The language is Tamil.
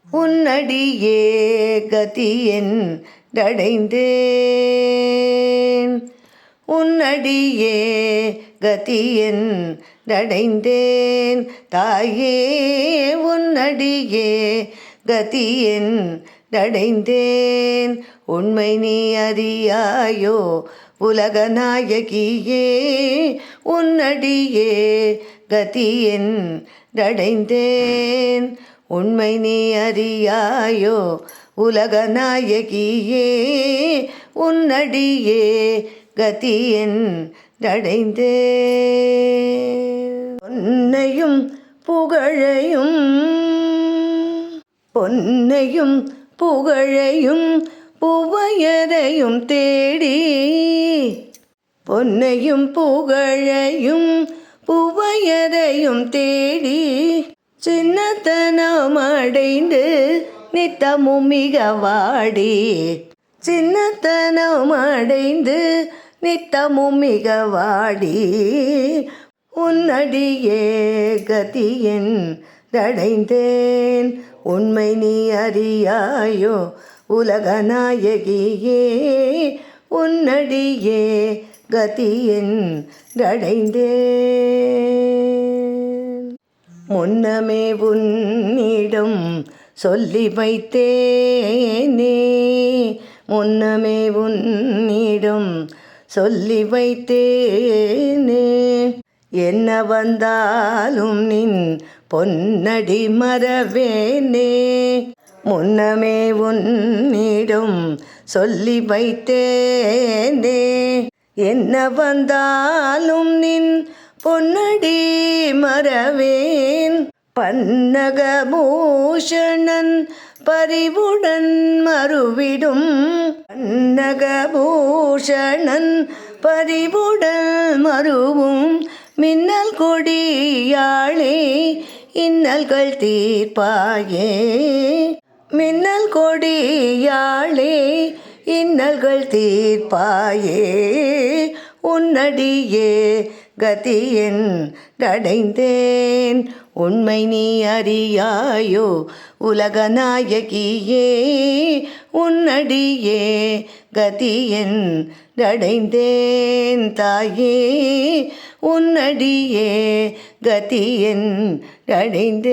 உன்னடியே கதியென் டடைந்தேன். உன்னடியே கதியென் டடைந்தேன். தாயே உன்னடியே கதியென் டடைந்தேன். உண்மை நீ அறியாயோ உலக நாயகியே. உன்னடியே கதியென் டடைந்தேன். உண்மை நீ அறியாயோ உலக நாயகியே. உன்னடியே கதியென் டடைந்தேன். பொன்னையும் புகழையும் பொன்னையும் புகழையும் புவையரையும் தேடி. பொன்னையும் புகழையும் புவையரையும் தேடி சின்னத்தனம் அடைந்து நித்தமும் மிக வாடி. சின்னத்தனம் அடைந்து நித்தமும் மிக வாடி. உன்னடியே கதியென் டடைந்தேன். உண்மை நீ அறியாயோ உலக நாயகியே. உன்னடியே கதியென் டடைந்தேன். முன்னமே உன்னிடம் சொல்லி வைத்தேனே. முன்னமே உன்னிடம் சொல்லி வைத்தேனே. என்ன வந்தாலும் நின் பொன்னடி மறவேனே. முன்னமே உன்னிடம் சொல்லி வைத்தேனே. என்ன வந்தாலும் நின் பொன்னடி மறவேன். பன்னகபூஷணன் பரிவுடன் மறுவிடும். பன்னகபூஷணன் பரிவுடன் மறுவும். மின்னல் கொடியாளே இன்னல்கள் தீர்ப்பாயே. மின்னல் கொடியாளே இன்னல்கள் தீர்ப்பாயே. உன்னடியே கதியென் டடைந்தேன். உண்மை நீ அறியாயோ உலக நாயகியே. உன்னடியே கதியென் டடைந்தேன். தாயே உன்னடியே கதியென் டடைந்தேன்.